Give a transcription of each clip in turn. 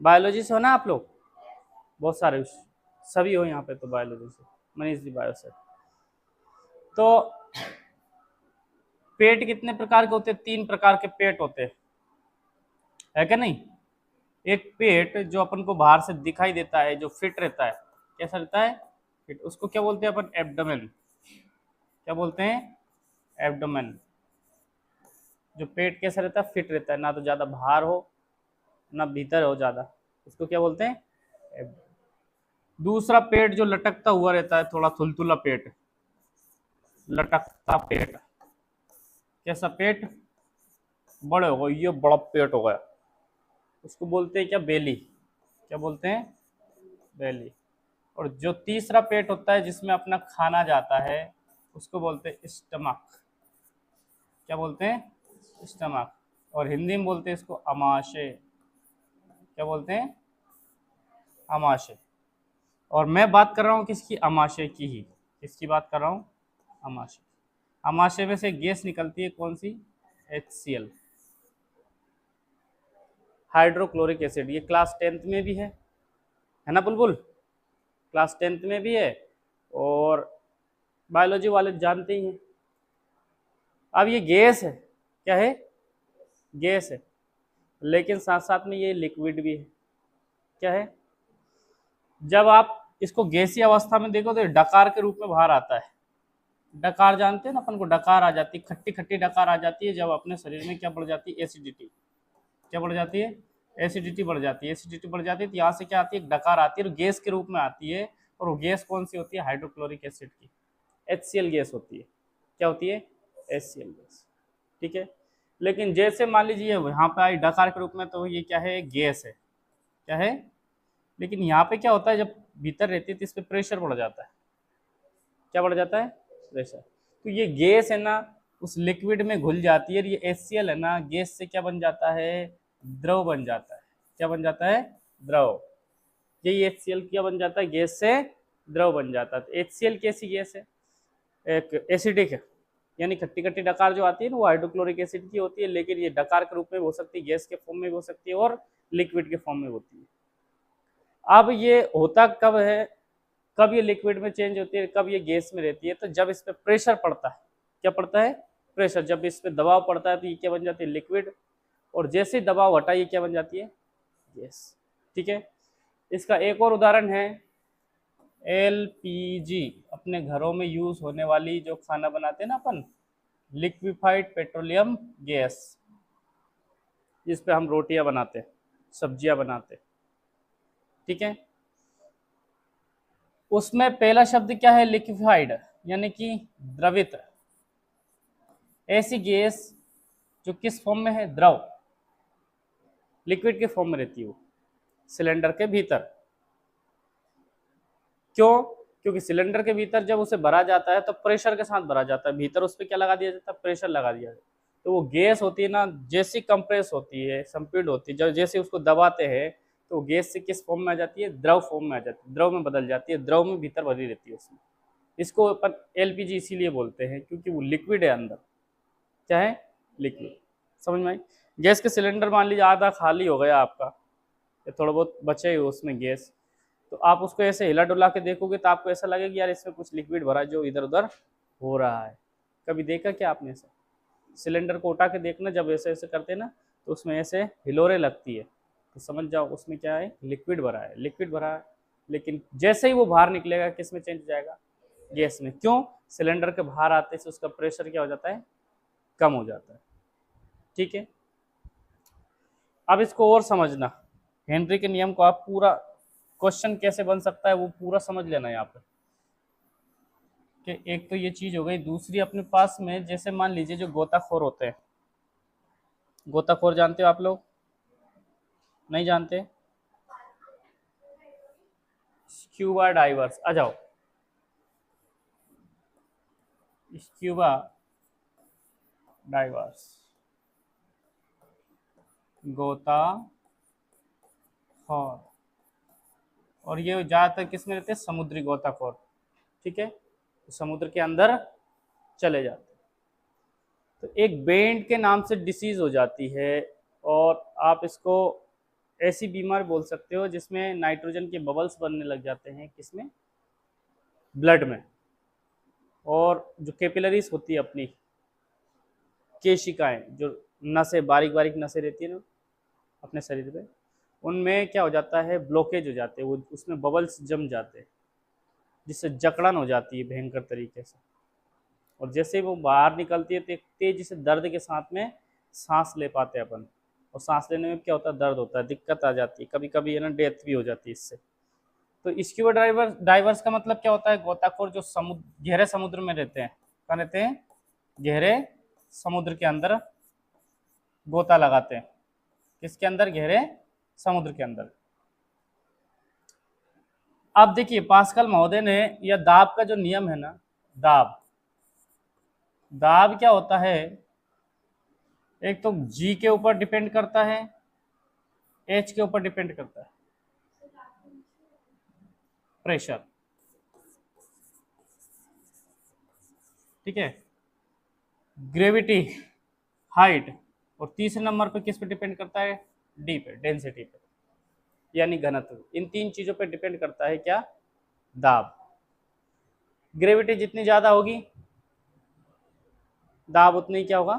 Biology से हो ना आप लोग, बहुत सारे सभी हो यहाँ पे तो बायोलॉजी से, मनीष जी बायो से। तो पेट कितने प्रकार के होते हैं? 3 प्रकार के पेट होते हैं, है क्या नहीं? एक पेट जो अपन को बाहर से दिखाई देता है, जो फिट रहता है, कैसा रहता है? फिट, उसको क्या बोलते हैं अपन? एब्डोमेन। क्या बोलते हैं? एब्डोमेन। जो पेट कैसा रहता है? फिट रहता है, ना तो ज्यादा बाहर हो ना भीतर हो ज्यादा, उसको क्या बोलते हैं? दूसरा पेट जो लटकता हुआ रहता है, थोड़ा थुलथुला पेट, लटकता पेट। कैसा पेट? बड़े हो गए, ये बड़ा पेट हो गया, उसको बोलते हैं क्या? बेली। क्या बोलते हैं? बेली। और जो तीसरा पेट होता है जिसमें अपना खाना जाता है, उसको बोलते हैं स्टमक। क्या बोलते हैं? स्टमक। और हिंदी में बोलते हैं इसको अमाशय। क्या बोलते हैं? अमाशय। और मैं बात कर रहा हूँ किसकी? अमाशय की ही। किसकी बात कर रहा हूँ? अमाशय। अमाशय में से गैस निकलती है, कौन सी? HCl, hydrochloric acid. ये क्लास 10th में भी है ना बुलबुल? क्लास 10th में भी है, और बायोलॉजी वाले जानते ही हैं। अब ये गैस है, क्या है? गैस है, लेकिन साथ साथ में ये लिक्विड भी है। क्या है? जब आप इसको गैसीय अवस्था में देखो तो ये डकार के रूप में बाहर आता है। डकार जानते हैं ना अपन को? डकार आ जाती है, खट्टी खट्टी डकार आ जाती है जब अपने शरीर में क्या बढ़ जाती है? एसिडिटी। क्या बढ़ जाती है? एसिडिटी बढ़ जाती है। एसिडिटी बढ़ जाती है तो यहाँ से क्या आती है? डकार आती है और गैस के रूप में आती है। और वो गैस कौन सी होती है? हाइड्रोक्लोरिक एसिड की, HCl गैस होती है। क्या होती है? HCl gas. ठीक है। लेकिन जैसे मान लीजिए यहाँ पे आई डकार के रूप में, तो ये क्या है? गैस है। क्या है? लेकिन यहाँ पे क्या होता है, जब भीतर रहती है तो इस पर प्रेशर बढ़ जाता है। क्या बढ़ जाता है? प्रेशर। तो ये गैस है ना, उस लिक्विड में घुल जाती है, और ये HCl है ना, गैस से क्या बन जाता है? द्रव बन जाता है। क्या बन जाता है? द्रव। यही HCl क्या बन जाता है? गैस से द्रव बन जाता है। तो HCl कैसी गैस है? एक एसिडिक है, यानी खट्टी खट्टी डकार जो आती है ना, वो हाइड्रोक्लोरिक एसिड की होती है, लेकिन ये डकार के रूप में हो सकती है, गैस के फॉर्म में भी हो सकती है, और लिक्विड के फॉर्म में होती है। अब ये होता कब है? कब ये लिक्विड में चेंज होती है, कब ये गैस में रहती है? तो जब इस पर प्रेशर पड़ता है। क्या पड़ता है? प्रेशर। जब इस पर दबाव पड़ता है तो ये क्या बन जाती है? लिक्विड। और जैसे ही दबाव हटा, ये क्या बन जाती है? गैस। ठीक है। इसका एक और उदाहरण है LPG, अपने घरों में यूज होने वाली, जो खाना बनाते हैं ना अपन, लिक्विफाइड पेट्रोलियम गैस, जिस पे हम रोटियां बनाते हैं, सब्जियां बनाते हैं। ठीक है। उसमें पहला शब्द क्या है? लिक्विफाइड, यानी कि द्रवित। ऐसी गैस जो किस फॉर्म में है? द्रव, लिक्विड के फॉर्म में रहती है वो, सिलेंडर के भीतर। क्यों? क्योंकि सिलेंडर के भीतर जब उसे भरा जाता है तो प्रेशर के साथ भरा जाता है, भीतर उस पर क्या लगा दिया जाता है? प्रेशर लगा दिया जाता है। तो वो गैस होती है ना, जैसी कंप्रेस होती है, संपीड होती है, जब जैसे उसको दबाते हैं तो गैस से किस फॉर्म में आ जाती है? द्रव फॉर्म में आ जाती है, द्रव में बदल जाती है, द्रव में भीतर भरी रहती है उसमें। इसको अपन LPG इसीलिए बोलते हैं क्योंकि वो लिक्विड है अंदर। क्या है? लिक्विड। समझ में आई? गैस के सिलेंडर मान लीजिए आधा खाली हो गया आपका, या थोड़ा बहुत बचे हुए उसमें गैस, तो आप उसको ऐसे हिला डुला के देखोगे तो आपको ऐसा लगेगा कि यार इसमें कुछ लिक्विड भरा जो इधर उधर हो रहा है। कभी देखा क्या आपने ऐसा? सिलेंडर को उठा के देखना, जब ऐसे ऐसे करते हैं ना तो उसमें ऐसे हिलोरे लगती है, तो समझ जाओ उसमें क्या है? लिक्विड भरा है, लिक्विड भरा है। लेकिन जैसे ही वो बाहर निकलेगा किस में चेंज हो जाएगा? गैस में। क्यों? सिलेंडर के बाहर आते से उसका प्रेशर क्या हो जाता है? कम हो जाता है। ठीक है। अब इसको और समझना, हेनरी के नियम को आप पूरा, क्वेश्चन कैसे बन सकता है वो पूरा समझ लेना यहाँ पे। कि एक तो ये चीज हो गई, दूसरी अपने पास में जैसे मान लीजिए जो गोताखोर होते हैं, गोताखोर जानते हो आप लोग? नहीं जानते? स्क्यूबा डाइवर्स, आ जाओ। स्क्यूबा डाइवर्स, गोताखोर, और ये ज्यादातर किस में रहते हैं? समुद्री गोताखोर। ठीक है। तो समुद्र के अंदर चले जाते हैं। तो एक बेंड के नाम से डिसीज हो जाती है, और आप इसको ऐसी बीमारी बोल सकते हो जिसमें नाइट्रोजन के बबल्स बनने लग जाते हैं, किसमें? ब्लड में। और जो कैपिलरीज होती है अपनी केशिकाएं, जो नसें, बारीक बारीक नसें रहती है ना अपने शरीर में, उनमें क्या हो जाता है, ब्लॉकेज हो जाते हैं, वो उसमें बबल्स जम जाते हैं, जिससे जकड़न हो जाती है भयंकर तरीके से। और जैसे ही वो बाहर निकलती है तो एक तेजी से दर्द के साथ में सांस ले पाते हैं अपन, और सांस लेने में क्या होता है, दर्द होता है, दिक्कत आ जाती है, कभी कभी है ना डेथ भी हो जाती है इससे। तो स्क्यूबा डाइवर्स का मतलब क्या होता है, गोताखोर जो समुद्र, गहरे समुद्र में रहते हैं। कहाँ रहते हैं? गहरे समुद्र के अंदर गोता लगाते हैं। किसके अंदर? गहरे समुद्र के अंदर। अब देखिए पास्कल महोदय ने यह दाब का जो नियम है ना, दाब दाब क्या होता है, एक तो जी के ऊपर डिपेंड करता है, एच के ऊपर डिपेंड करता है, प्रेशर, ठीक है, ग्रेविटी, हाइट, और तीसरे नंबर पे किस पे डिपेंड करता है? डी पे, डेंसिटी पे, यानी घनत्व। इन तीन चीजों पे डिपेंड करता है क्या? दाब। ग्रेविटी जितनी ज्यादा होगी दाब उतनी ही क्या होगा?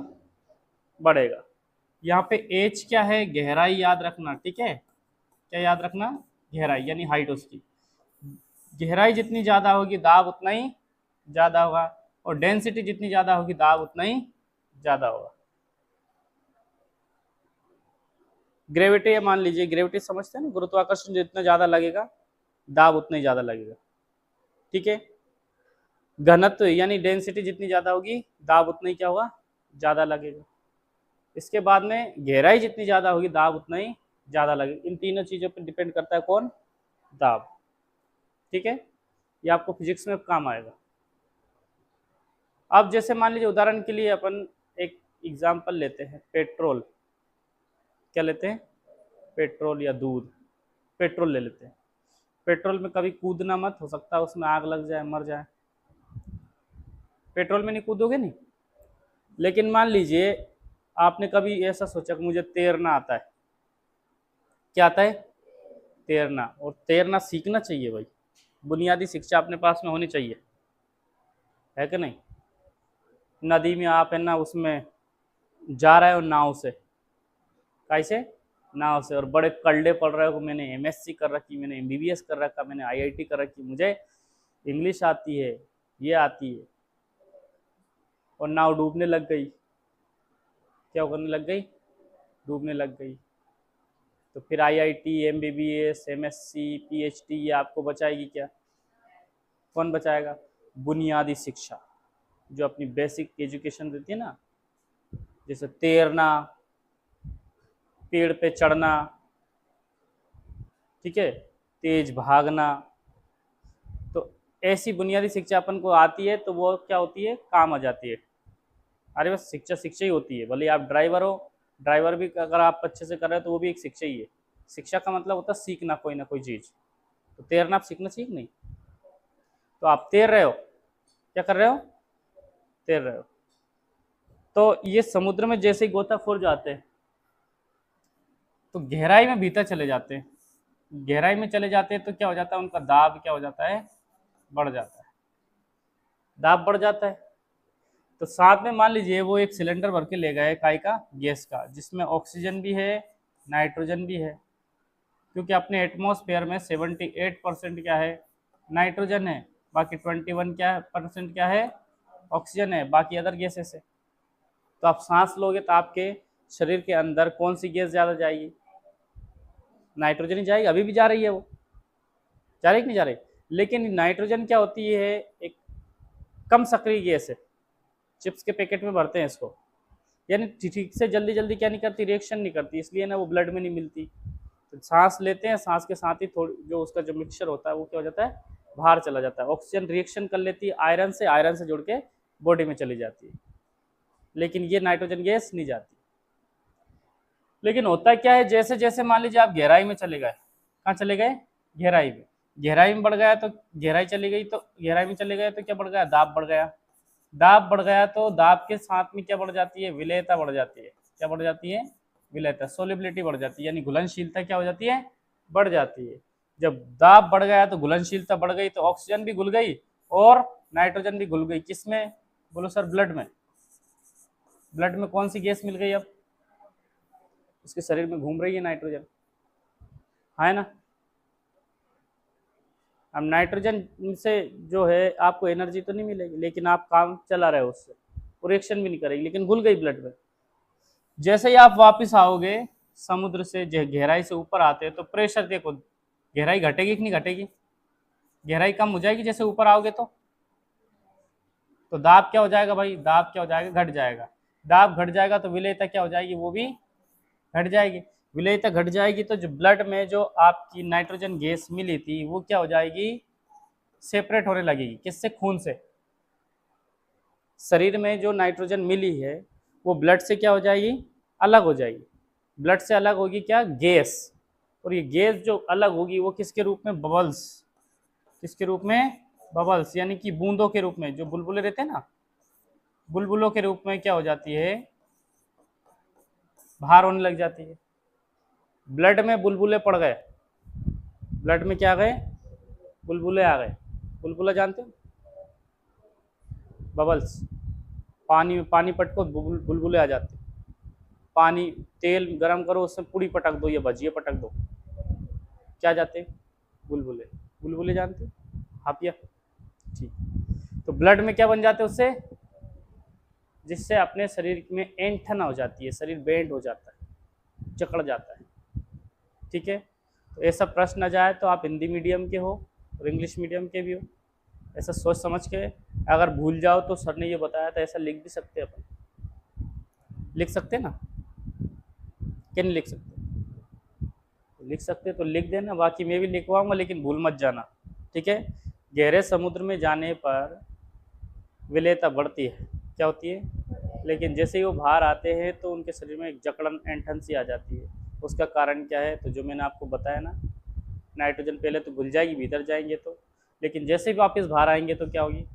बढ़ेगा। यहाँ पे एच क्या है? गहराई याद रखना, ठीक है, क्या याद रखना? गहराई यानी हाइट उसकी। गहराई जितनी ज्यादा होगी दाब उतना ही ज्यादा होगा, और डेंसिटी जितनी ज्यादा होगी दाब उतना ही ज्यादा होगा। ग्रेविटी मान लीजिए, ग्रेविटी समझते हैं ना, गुरुत्वाकर्षण जितना ज्यादा लगेगा दाब उतना ही ज्यादा लगेगा, ठीक है। घनत्व यानी डेंसिटी जितनी ज्यादा होगी दाब उतना ही क्या होगा? ज्यादा लगेगा। इसके बाद में गहराई जितनी ज्यादा होगी दाब उतना ही ज्यादा लगेगा। इन तीनों चीजों पर डिपेंड करता है कौन? दाब, ठीक है। ये आपको फिजिक्स में काम आएगा। अब जैसे मान लीजिए उदाहरण के लिए अपन एक एग्जाम्पल लेते हैं, पेट्रोल। क्या लेते हैं? पेट्रोल या दूध। पेट्रोल ले लेते हैं। पेट्रोल में कभी कूदना मत, हो सकता है उसमें आग लग जाए, मर जाए। पेट्रोल में नहीं कूदोगे नहीं। लेकिन मान लीजिए आपने कभी ऐसा सोचा कि मुझे तैरना आता है। क्या आता है? तैरना। और तैरना सीखना चाहिए भाई, बुनियादी शिक्षा अपने पास में होनी चाहिए, है कि नहीं? नदी में आप है ना उसमें जा रहे हो नाव से, कैसे? नाव से, और बड़े कल्डे पड़ रहे हो, मैंने एमएससी कर रखी, मैंने एमबीबीएस कर रखा, मैंने आईआईटी कर रखी, मुझे इंग्लिश आती है, ये आती है, और नाव डूबने लग गई। क्या करने लग गई? डूबने लग गई। तो फिर आईआईटी, एमबीबीएस, एमएससी, पीएचडी ये आपको बचाएगी क्या? कौन बचाएगा? बुनियादी शिक्षा, जो अपनी बेसिक एजुकेशन देती है ना, जैसे तैरना, पेड़ पे चढ़ना, ठीक है, तेज भागना। तो ऐसी बुनियादी शिक्षा अपन को आती है तो वो क्या होती है? काम आ जाती है। अरे बस शिक्षा शिक्षा ही होती है, भले आप ड्राइवर हो, ड्राइवर भी अगर आप अच्छे से कर रहे हो तो वो भी एक शिक्षा ही है। शिक्षा का मतलब होता है सीखना कोई ना कोई चीज़। तो तैरना आप सीखना चाहिए नहीं? तो आप तैर रहे हो, क्या कर रहे हो? तैर रहे हो। तो ये समुद्र में जैसे ही गोताखोर जाते हैं तो गहराई में भीतर चले जाते हैं। गहराई में चले जाते हैं तो क्या हो जाता है? उनका दाब क्या हो जाता है? बढ़ जाता है। दाब बढ़ जाता है। तो साथ में मान लीजिए वो एक सिलेंडर भर के ले गए काई का? गैस का, जिसमें ऑक्सीजन भी है, नाइट्रोजन भी है। क्योंकि अपने एटमॉस्फेयर में 78% क्या है? नाइट्रोजन है, बाकी 21 क्या है परसेंट क्या है? ऑक्सीजन है, बाकी अदर गैसेस है। तो आप सांस लोगे तो आपके शरीर के अंदर कौन सी गैस ज़्यादा जाएगी? नाइट्रोजन ही जाएगी। अभी भी जा रही है, वो जा रही कि नहीं जा रही? लेकिन नाइट्रोजन क्या होती है? एक कम सक्रिय गैस है। चिप्स के पैकेट में भरते हैं इसको, यानी ठीक से जल्दी जल्दी क्या नहीं करती? रिएक्शन नहीं करती, इसलिए ना वो ब्लड में नहीं मिलती। तो सांस लेते हैं, सांस के साथ ही थोड़ी जो उसका जो मिक्सचर होता है वो क्या हो जाता है? बाहर चला जाता है। ऑक्सीजन रिएक्शन कर लेती है आयरन से, आयरन से जुड़ के बॉडी में चली जाती है। लेकिन ये नाइट्रोजन गैस नहीं जाती। लेकिन होता क्या है, जैसे जैसे मान लीजिए आप गहराई में चले गए, कहाँ चले गए? गहराई में। गहराई में बढ़ गया तो गहराई चली गई, तो गहराई में चले गए तो क्या बढ़ गया? दाब बढ़ गया। दाब बढ़ गया तो दाब के साथ में क्या बढ़ जाती है? विलेयता बढ़ जाती है। क्या बढ़ जाती है? विलेयता, सोलिबिलिटी बढ़ जाती है, यानी घुलनशीलता क्या हो जाती है, बढ़ जाती है। जब दाब बढ़ गया तो घुलनशीलता बढ़ गई, तो ऑक्सीजन भी घुल गई और नाइट्रोजन भी घुल गई। किसमें? बोलो सर, ब्लड में। ब्लड में कौन सी गैस मिल गई? अब उसके शरीर में घूम रही है नाइट्रोजन, है ना। अब नाइट्रोजन से जो है आपको एनर्जी तो नहीं मिलेगी, लेकिन आप काम चला रहे हो उससे, वो रिएक्शन भी नहीं करेगी, लेकिन घुल गई ब्लड में। जैसे ही आप वापस आओगे समुद्र से, गहराई से ऊपर आते हैं तो प्रेशर देखो, गहराई घटेगी कि नहीं घटेगी? गहराई कम हो जाएगी जैसे ऊपर आओगे तो दाब क्या हो जाएगा भाई? दाब क्या हो जाएगा? घट जाएगा। दाब घट जाएगा तो विलेयता क्या हो जाएगी? वो भी घट जाएगी। विलेयता घट जाएगी तो जो ब्लड में जो आपकी नाइट्रोजन गैस मिली थी वो क्या हो जाएगी? सेपरेट होने लगेगी। किससे? खून से। शरीर में जो नाइट्रोजन मिली है वो ब्लड से क्या हो जाएगी? अलग हो जाएगी। ब्लड से अलग होगी क्या? गैस। और ये गैस जो अलग होगी वो किसके रूप में? बबल्स। किसके रूप में? बबल्स, यानी कि बूंदों के रूप में। जो बुलबुले रहते हैं ना, बुलबुलों के रूप में क्या हो जाती है? बाहर होने लग जाती है। ब्लड में बुलबुले पड़ गए, ब्लड में क्या आ गए? बुलबुले आ गए। बुलबुला जानते हो? बबल्स। पानी में पानी पटको बुलबुले आ जाते। पानी, तेल गरम करो, उसमें पूड़ी पटक दो या भजिए पटक दो, क्या जाते? बुलबुले। बुलबुले जानते हो? हापिया। ठीक। तो ब्लड में क्या बन जाते हैं उससे? जिससे अपने शरीर में ऐंठन हो जाती है, शरीर बेंड हो जाता है, जकड़ जाता है। ठीक है। तो ऐसा प्रश्न आ जाए तो आप हिंदी मीडियम के हो और इंग्लिश मीडियम के भी हो, ऐसा सोच समझ के, अगर भूल जाओ तो सर ने ये बताया था ऐसा लिख भी सकते हैं अपन। लिख सकते ना? क्या नहीं लिख सकते? लिख सकते तो लिख देना, बाकी मैं भी लिखवाऊंगा, लेकिन भूल मत जाना। ठीक है। गहरे समुद्र में जाने पर विलेयता बढ़ती है, क्या होती है? लेकिन जैसे ही वो बाहर आते हैं तो उनके शरीर में एक जकड़न, ऐंठन सी आ जाती है। उसका कारण क्या है? तो जो मैंने आपको बताया ना, नाइट्रोजन पहले तो घुल जाएगी भीतर जाएंगे तो, लेकिन जैसे ही वापस बाहर आएंगे तो क्या होगी?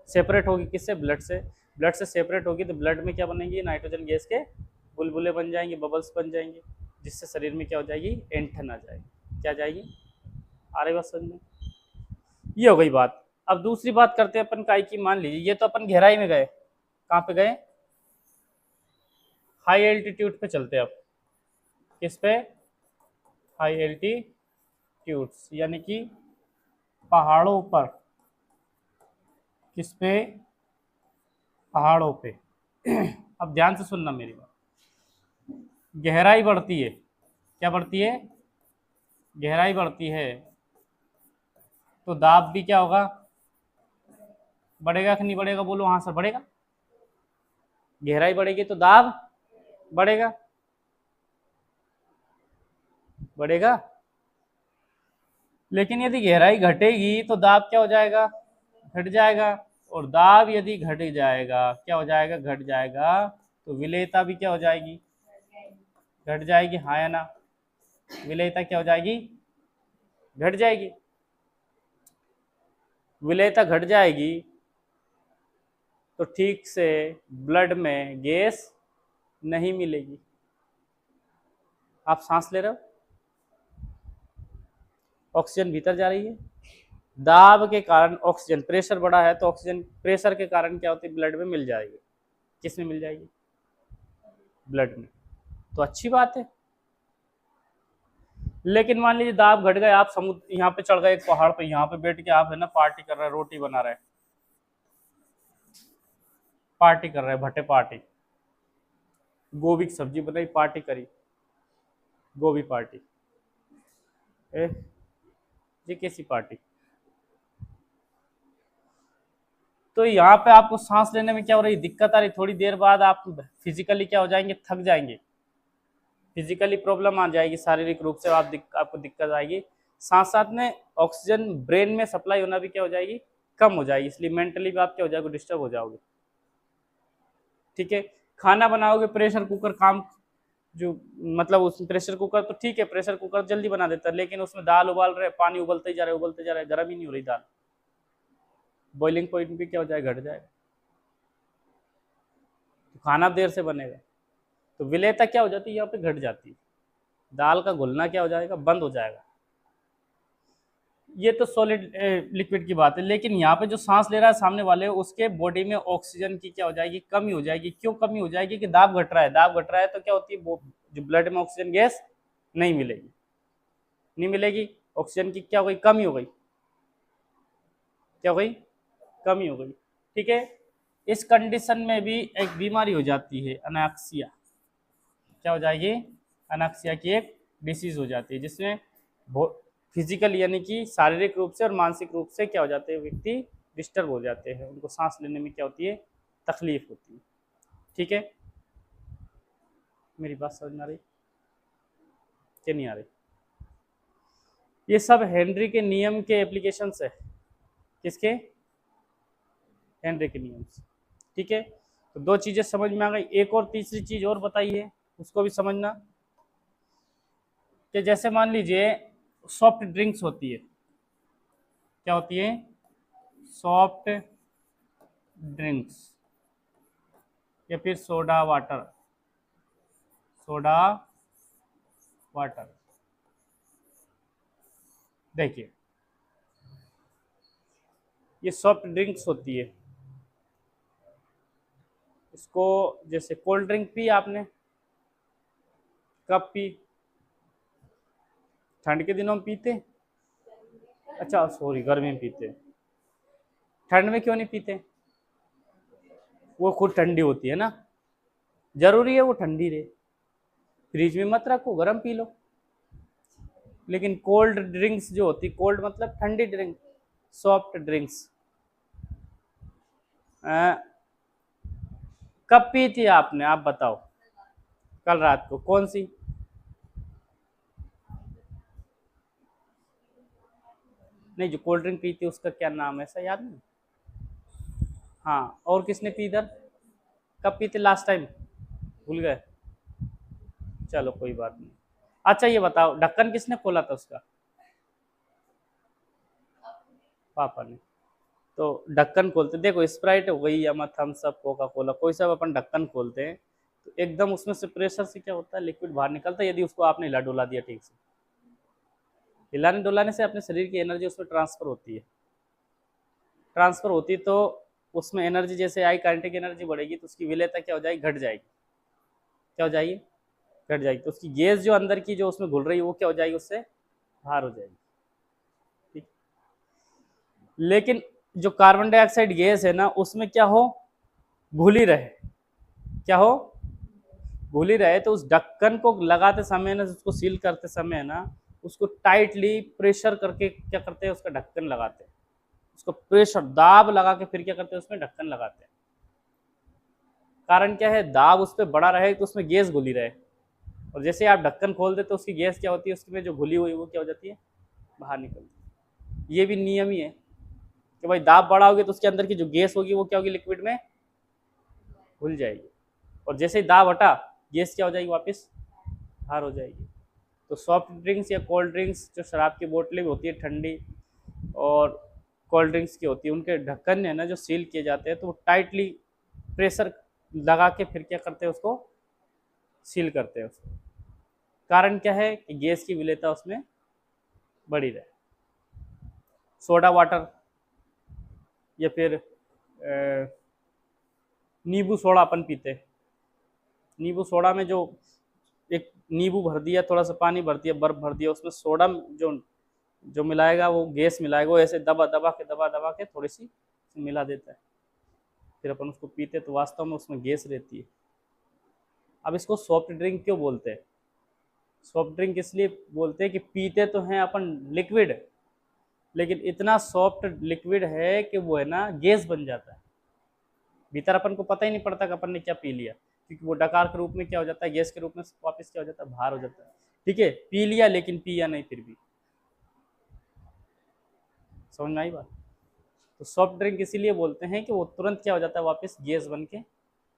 सेपरेट होगी। किससे? ब्लड से। ब्लड से सेपरेट होगी तो ब्लड में क्या बनेंगी? नाइट्रोजन गैस के बुलबुले बन जाएंगे, बबल्स बन जाएंगे, जिससे शरीर में क्या हो जाएगी? ऐंठन आ जाएगी। क्या जाएगी? आ रही बात समझ में? ये हो गई बात। अब दूसरी बात करते हैं अपन काय की। मान लीजिए ये तो अपन गहराई में गए, कहाँ पे गए? हाई एल्टीट्यूड पे चलते हैं अब। किस पे? हाई एल्टीट्यूड्स, यानी कि पहाड़ों पर। किस पे? पहाड़ों पे। अब ध्यान से सुनना मेरी बात। गहराई बढ़ती है, क्या बढ़ती है? गहराई बढ़ती है तो दाब भी क्या होगा? बढ़ेगा कि नहीं बढ़ेगा? बोलो हाँ सर, बढ़ेगा। गहराई बढ़ेगी तो दाब बढ़ेगा, बढ़ेगा। लेकिन यदि गहराई घटेगी तो दाब क्या हो जाएगा? घट जाएगा। और दाब यदि घट जाएगा, क्या हो जाएगा? घट जाएगा। तो विलेयता भी क्या हो जाएगी? घट जाएगी, हाँ या ना? विलेयता क्या हो जाएगी? घट जाएगी। विलेयता घट जाएगी तो ठीक से ब्लड में गैस नहीं मिलेगी। आप सांस ले रहे हो, ऑक्सीजन भीतर जा रही है, दाब के कारण ऑक्सीजन, प्रेशर बढ़ा है तो ऑक्सीजन प्रेशर के कारण क्या होती है? ब्लड में मिल जाएगी। किस में मिल जाएगी? ब्लड में। तो अच्छी बात है। लेकिन मान लीजिए दाब घट गए, आप समुद्र यहाँ पे चढ़ गए एक पहाड़ पे, यहाँ पे बैठ के आप है ना पार्टी कर रहे हैं, रोटी बना रहे हैं, पार्टी कर रहे हैं, भट्टे पार्टी, गोभी की सब्जी बनाई, पार्टी करी, गोभी पार्टी। ये कैसी पार्टी? तो यहाँ पे आपको सांस लेने में क्या हो रही? दिक्कत आ रही। थोड़ी देर बाद आप फिजिकली क्या हो जाएंगे? थक जाएंगे, फिजिकली प्रॉब्लम आ जाएगी, शारीरिक रूप से आपको दिक्कत आएगी। साथ साथ में ऑक्सीजन ब्रेन में सप्लाई होना भी क्या हो जाएगी? कम हो जाएगी। इसलिए मेंटली भी आप क्या हो जाओगे? डिस्टर्ब हो जाओगे। ठीक है। खाना बनाओगे, प्रेशर कुकर काम जो मतलब उस प्रेशर कुकर तो ठीक है, प्रेशर कुकर जल्दी बना देता है, लेकिन उसमें दाल उबाल रहे, पानी उबलते ही जा रहा है, उबलते जा रहा है, गर्म ही नहीं हो रही दाल, बॉइलिंग पॉइंट भी क्या हो जाएगा? घट जाएगा। तो खाना देर से बनेगा। तो विलेयता क्या हो जाती है, यहाँ पे घट जाती है, दाल का घुलना क्या हो जाएगा, बंद हो जाएगा। ये तो सॉलिड लिक्विड की बात है, लेकिन यहाँ पे जो सांस ले रहा है सामने वाले, उसके बॉडी में ऑक्सीजन की क्या हो जाएगी, कमी हो जाएगी। क्यों कमी हो जाएगी, कि दाब घट रहा है, दाब घट रहा है तो क्या होती है, जो ब्लड में ऑक्सीजन गैस नहीं मिलेगी, नहीं मिलेगी, ऑक्सीजन की क्या हो गई, कमी हो गई, क्या हो गई, कमी हो गई। ठीक है, इस कंडीशन में भी एक बीमारी हो जाती है, अनैक्सिया। क्या हो जाएगी, अनैक्सिया की एक डिसीज हो जाती है, जिसमें फिजिकल यानी कि शारीरिक रूप से और मानसिक रूप से क्या हो जाते हैं, व्यक्ति डिस्टर्ब हो जाते हैं, उनको सांस लेने में क्या होती है, तकलीफ होती है। ठीक है, मेरी बात समझ में आ रही कि नहीं आ रही? ये सब हेनरी के नियम के एप्लीकेशंस है, किसके, हेनरी के नियम से। ठीक है, तो दो चीजें समझ में आ गई। एक और तीसरी चीज और बताइए, उसको भी समझना, कि जैसे मान लीजिए सॉफ्ट ड्रिंक्स होती है, क्या होती है, सॉफ्ट ड्रिंक्स, या फिर सोडा वाटर, सोडा वाटर। देखिए ये सॉफ्ट ड्रिंक्स होती है, इसको जैसे कोल्ड ड्रिंक पी आपने, कब पी, ठंड के दिनों में पीते, अच्छा सॉरी गर्मी में पीते, ठंड में क्यों नहीं पीते, वो खुद ठंडी होती है ना, जरूरी है वो ठंडी रहे, फ्रिज में मत रखो, गर्म पी लो। लेकिन कोल्ड ड्रिंक्स जो होती, कोल्ड मतलब ठंडी ड्रिंक, सॉफ्ट ड्रिंक्स कब पी थी आपने, आप बताओ, कल रात को, कौन सी, नहीं जो कोल्ड ड्रिंक पी थी उसका क्या नाम है, ऐसा याद नहीं, हाँ, और किसने पी इधर, कब पी थी लास्ट टाइम, भूल गए, चलो कोई बात नहीं। अच्छा ये बताओ, ढक्कन किसने खोला था उसका, पापा ने। तो ढक्कन खोलते, देखो स्प्राइट हो गई या थम्स अप, कोका कोला, कोई सा अपन ढक्कन खोलते हैं तो एकदम उसमें से प्रेशर से क्या होता है, लिक्विड बाहर निकलता है, यदि उसको आपने हिला डुला दिया ठीक से। हिलाने डुलाने से अपने शरीर की एनर्जी उसमें ट्रांसफर होती है, ट्रांसफर होती है, तो उसमें एनर्जी जैसे आई, काइनेटिक एनर्जी बढ़ेगी तो उसकी विलेयता क्या हो जाएगी, घट जाएगी, क्या हो जाएगी, घट जाएगी, तो उसकी गैस जो अंदर की जो उसमें घुल रही है वो क्या हो जाएगी, उससे बाहर हो जाएगी। ठीक, लेकिन जो कार्बन डाइऑक्साइड गैस है ना, उसमें क्या हो, घुली रहे, क्या हो, घुली रहे, तो उस ढक्कन को लगाते समय ना, उसको सील करते समय ना, उसको टाइटली प्रेशर करके क्या करते हैं, उसका ढक्कन लगाते हैं, उसको प्रेशर दाब लगा के फिर क्या करते हैं, उसमें ढक्कन लगाते हैं। कारण क्या है, दाब उस पर बड़ा रहे तो उसमें गैस घुली रहे, और जैसे आप ढक्कन खोल देते तो उसकी गैस क्या होती है, उसमें जो घुली हुई वो क्या हो जाती है, बाहर निकलती है। ये भी नियम ही है कि भाई दाब बड़ा होगी तो उसके अंदर की जो गैस होगी वो क्या होगी, लिक्विड में घुल जाएगी, और जैसे ही दाब हटा, गैस क्या हो जाएगी, वापस बाहर हो जाएगी। तो सॉफ्ट ड्रिंक्स या कोल्ड ड्रिंक्स, जो शराब की बोतलें भी होती है ठंडी, और कोल्ड ड्रिंक्स की होती है, उनके ढक्कन है ना जो सील किए जाते हैं, तो वो टाइटली प्रेशर लगा के फिर क्या करते हैं, उसको सील करते हैं उसको। कारण क्या है, कि गैस की विलेयता उसमें बढ़ी रहे। सोडा वाटर या फिर नींबू सोडा अपन पीते हैं, नींबू सोडा में जो एक नींबू भर दिया, थोड़ा सा पानी भर दिया, बर्फ भर दिया, उसमें सोडा जो जो मिलाएगा वो गैस मिलाएगा, वो ऐसे दबा दबा के थोड़ी सी मिला देता है, फिर अपन उसको पीते, तो वास्तव में उसमें गैस रहती है। अब इसको सॉफ्ट ड्रिंक क्यों बोलते हैं, सॉफ्ट ड्रिंक इसलिए बोलते हैं कि पीते तो हैं अपन लिक्विड, लेकिन इतना सॉफ्ट लिक्विड है कि वो है ना गैस बन जाता है, भीतर अपन को पता ही नहीं पड़ता कि अपन ने क्या पी लिया, क्योंकि वो डकार के रूप में क्या हो जाता है, गैस के रूप में वापस क्या हो जाता है, बाहर हो जाता है। ठीक है, पी लिया लेकिन पिया नहीं, फिर भी समझ में आई बात। तो सॉफ्ट ड्रिंक इसीलिए बोलते हैं कि वो तुरंत क्या हो जाता है, वापस गैस बन के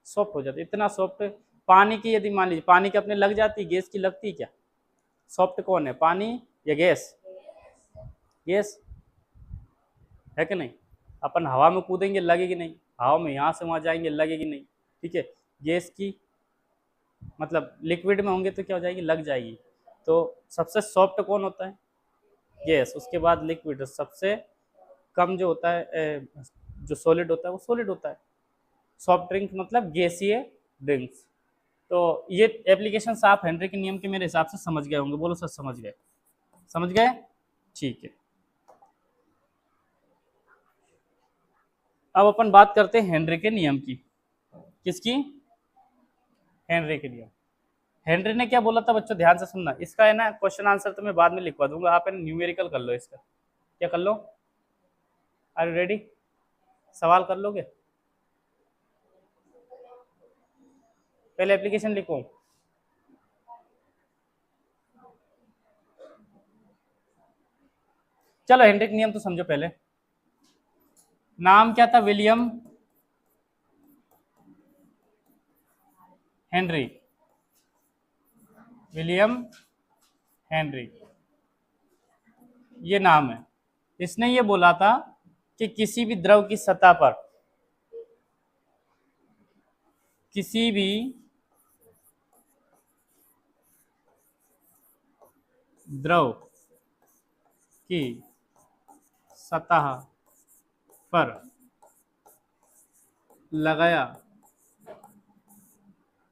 सॉफ्ट हो जाता है, इतना सॉफ्ट। पानी की यदि मान लीजिए, पानी की अपने लग जाती, गैस की लगती क्या, सॉफ्ट कौन है, पानी या गैस, गैस है कि नहीं। अपन हवा में कूदेंगे लगेगी नहीं, हवा में यहाँ से वहाँ जाएंगे लगेगी नहीं, ठीक है, गैस की मतलब लिक्विड में होंगे तो क्या हो जाएगी, लग जाएगी। तो सबसे सॉफ्ट कौन होता है, गैस, उसके बाद लिक्विड, सबसे कम जो होता है जो सॉलिड होता है वो सॉलिड होता है। सॉफ्ट ड्रिंक मतलब गैसीय ड्रिंक्स। तो ये एप्लीकेशन आप हेनरी के नियम के मेरे हिसाब से समझ गए होंगे, बोलो सर समझ गए, समझ गए, ठीक है। अब अपन बात करते हैं हेनरी के नियम की। किसकी, हेनरी के नियम। हेनरी ने क्या बोला था बच्चों, ध्यान से सुनना, इसका है ना क्वेश्चन आंसर तो मैं बाद में लिखवा दूंगा, आप है न्यूमेरिकल कर लो इसका, क्या कर लो, आर यू रेडी, सवाल कर लोगे, पहले एप्लीकेशन लिखो। चलो हेनरी के नियम तो समझो पहले। नाम क्या था, विलियम हेनरी, विलियम हेनरी, ये नाम है। इसने ये बोला था कि किसी भी द्रव की सतह पर, किसी भी द्रव की सतह पर लगाया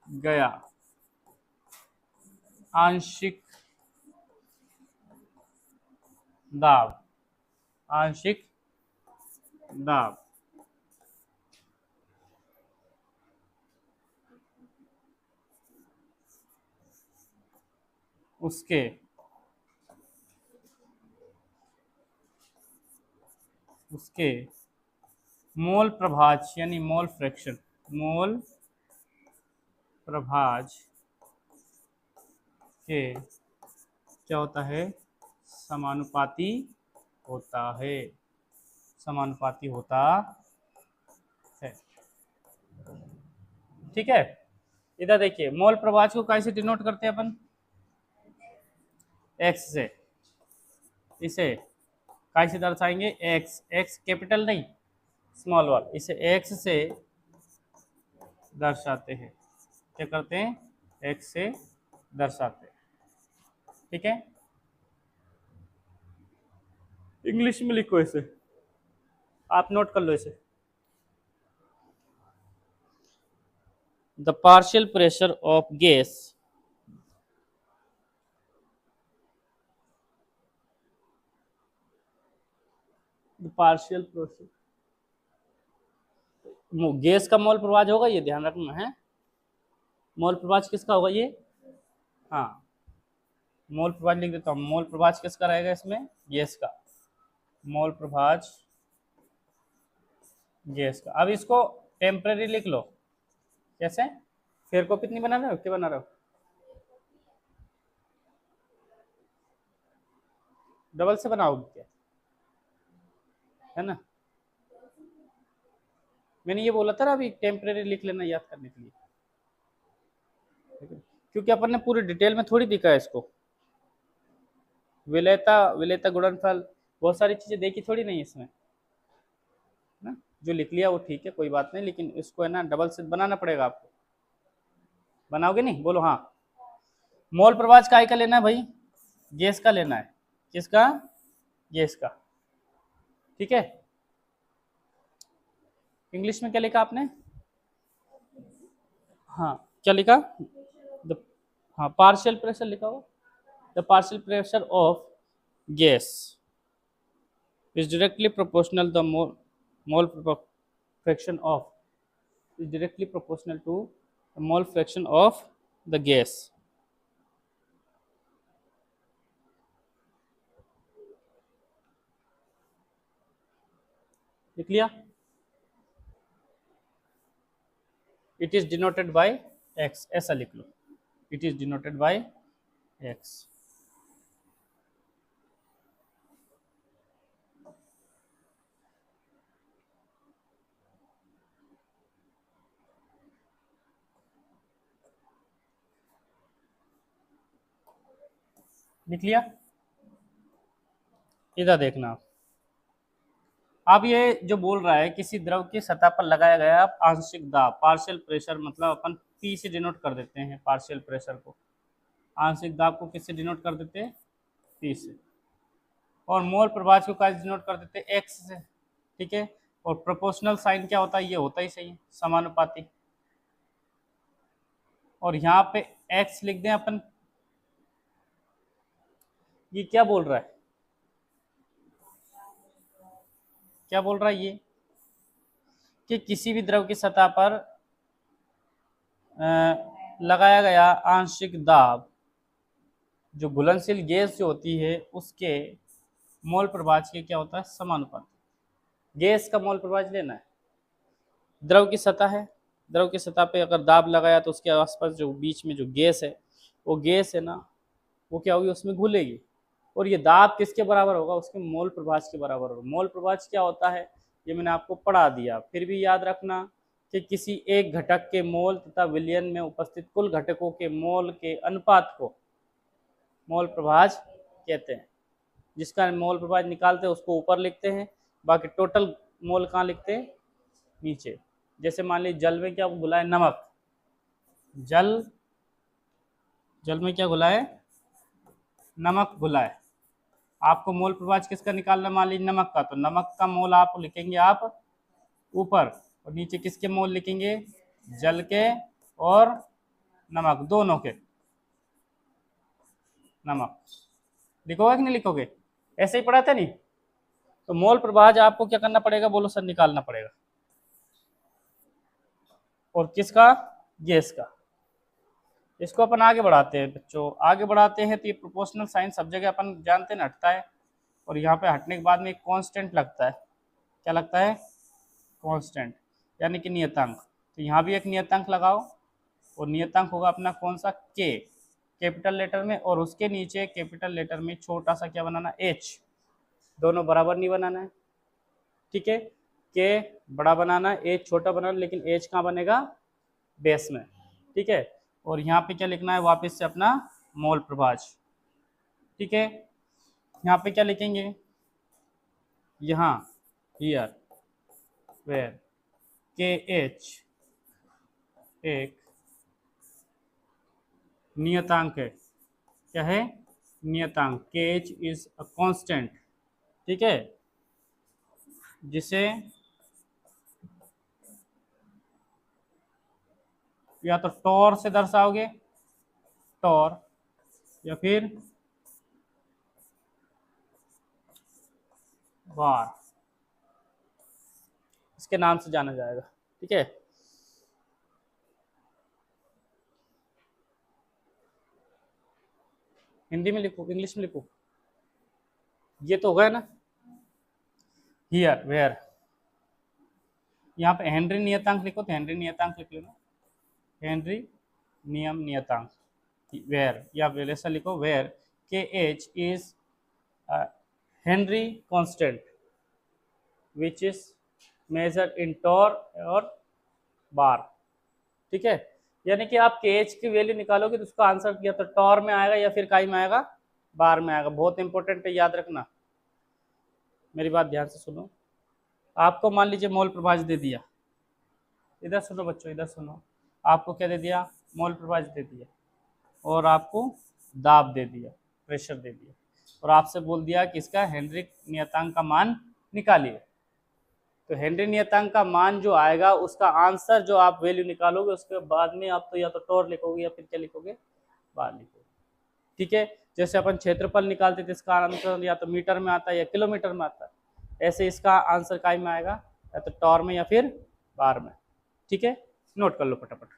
गया आंशिक दाब, आंशिक दाब उसके मोल प्रभाज यानी मोल फ्रैक्शन, मोल प्रभाज के क्या होता है, समानुपाती होता है, समानुपाती होता है, ठीक है। इधर देखिए, मोल प्रभाज को कैसे डिनोट करते हैं अपन, एक्स से, इसे कैसे दर्शाएंगे, एक्स, एक्स कैपिटल नहीं स्मॉल वाला, इसे एक्स से दर्शाते हैं, क्या करते हैं, एक्स से दर्शाते हैं, ठीक है। इंग्लिश में लिखो इसे, आप नोट कर लो इसे, the partial pressure of gas partial pressure, gas का मोल प्रभाज होगा, ये ध्यान रखना है, मोल प्रभाज किसका होगा ये, हाँ मोल प्रभाज लिख देता हूँ, मोल प्रभाज किसका रहेगा इसमें, गैस का, मोल प्रभाज गैस का। अब इसको टेम्परेरी लिख लो, कैसे, फेयर कॉपी नहीं बना रहे हो, क्या बना रहे हो, डबल से बनाओगे क्या, है ना, मैंने ये बोला था ना अभी, टेम्परेरी लिख लेना याद करने के लिए, क्योंकि अपन ने पूरी डिटेल में थोड़ी दिखा है इसको, विलेयता विलेयता गुणनफल बहुत सारी चीजें देखी थोड़ी नहीं इसमें ना, जो लिख लिया वो ठीक है कोई बात नहीं, लेकिन इसको है ना डबल से बनाना पड़ेगा आपको, बनाओगे नहीं, बोलो हाँ। मोल प्रभाज काय का लेना है भाई, गैस का लेना है, किसका, गैस का, ठीक है। इंग्लिश में क्या लिखा आपने, हाँ क्या लिखा, द, हाँ पार्शियल प्रेशर लिखा हो, the partial pressure of gas is directly proportional the mole fraction of is directly proportional to the mole fraction of the gas, लिख लिया, it is denoted by x, ऐसा लिख लो, it is denoted by x, लिख लिया। इधर देखना अब ये जो बोल रहा है किसी द्रव की सतह पर लगाया गया आंशिक दाब, पार्शियल प्रेशर मतलब अपन पी से डिनोट कर देते हैं पार्शियल प्रेशर को, आंशिक दाब को किससे डिनोट कर देते हैं, पी से। और मोल प्रभाज को क्या डिनोट कर देते हैं, एक्स से, ठीक है। और प्रोपोर्शनल साइन क्या होता है, ये होता ही सही है, समानुपाती। और यहाँ पे एक्स लिख दें अपन, ये क्या बोल रहा है, क्या बोल रहा है ये, कि किसी भी द्रव की सतह पर लगाया गया आंशिक दाब जो घुलनशील गैस जो होती है उसके मोल प्रभाज के क्या होता है, समानुपाती। गैस का मोल प्रभाज लेना है, द्रव की सतह है, द्रव की सतह पे अगर दाब लगाया तो उसके आसपास जो बीच में जो गैस है, वो गैस है ना, वो क्या होगी, उसमें घुलेगी। और ये दाब किसके बराबर होगा, उसके मोल प्रभाज के बराबर होगा। मोल प्रभाज क्या होता है, ये मैंने आपको पढ़ा दिया, फिर भी याद रखना कि किसी एक घटक के मोल तथा विलयन में उपस्थित कुल घटकों के मोल के अनुपात को मोल प्रभाज कहते हैं। जिसका मोल प्रभाज निकालते हैं उसको ऊपर लिखते हैं, बाकी टोटल मोल कहाँ लिखते हैं, नीचे। जैसे मान लीजिए जल में क्या घुला है, नमक, जल में क्या घुला है, नमक घुला है। आपको मोल प्रभाज किसका निकालना, मान लीजिए नमक का, तो नमक का मोल आप लिखेंगे आप ऊपर, और नीचे किसके मोल लिखेंगे, जल के और नमक दोनों के, नमक लिखोगे कि नहीं लिखोगे, ऐसे ही पढ़ा था नहीं। तो मोल प्रभाज आपको क्या करना पड़ेगा, बोलो सर, निकालना पड़ेगा। और किसका, गैस का। इसको अपन आगे बढ़ाते हैं बच्चों, आगे बढ़ाते हैं तो ये प्रोपोर्शनल साइन सब जगह अपन जानते हैं हटता है, और यहाँ पे हटने के बाद में एक कांस्टेंट लगता है, क्या लगता है, कांस्टेंट, यानी कि नियतांक। तो यहाँ भी एक नियतांक लगाओ, और नियतांक होगा अपना कौन सा, के, कैपिटल लेटर में, और उसके नीचे कैपिटल लेटर में छोटा सा क्या बनाना, एच, दोनों बराबर नहीं बनाना है, ठीक है। के बड़ा बनाना, एच छोटा बनाना, लेकिन एच कहाँ बनेगा, बेस में, ठीक है। और यहाँ पे क्या लिखना है, वापस से अपना मोल प्रभाज, ठीक है। यहाँ पे क्या लिखेंगे, यहाँ हियर वेयर के एच एक नियतांक है, क्या है, नियतांक, के एच इज अ कांस्टेंट, ठीक है, जिसे या तो टॉर से दर्शाओगे, टॉर, या फिर बार, इसके नाम से जाना जाएगा, ठीक है। हिंदी में लिखो, इंग्लिश में लिखो, ये तो हो गया ना, हियर वेयर। यहाँ पे हेनरी नियतांक लिखो, तो हेनरी नियतांक लिख लेना, हेनरी नियम नियतांक, वेयर, या वैसा लिखो, where K H is Henry constant which is measure in torr और बार, ठीक है। यानी कि आप के एच की वैल्यू निकालोगे तो उसका आंसर या तो टॉर में आएगा या फिर काई में आएगा, बार में आएगा। बहुत इंपॉर्टेंट है, याद रखना, मेरी बात ध्यान से सुनो। आपको मान लीजिए मोल प्रभाज दे दिया, इधर सुनो बच्चों, इधर सुनो, आपको क्या दे दिया, मोल प्रभाज दे दिया, और आपको दाब दे दिया, प्रेशर दे दिया, और आपसे बोल दिया कि इसका हेनरी नियतांक का मान निकालिए। तो हेनरी नियतांक का मान जो आएगा उसका आंसर जो आप वैल्यू निकालोगे उसके बाद में आप तो या तो टॉर लिखोगे या फिर क्या लिखोगे, बार लिखोगे, ठीक है। जैसे अपन क्षेत्रफल निकालते थे, इसका आंसर या तो मीटर में आता है या किलोमीटर में आता है, ऐसे इसका आंसर काय में आएगा, या तो टॉर में या फिर बार में, ठीक है। नोट कर लो फटाफट।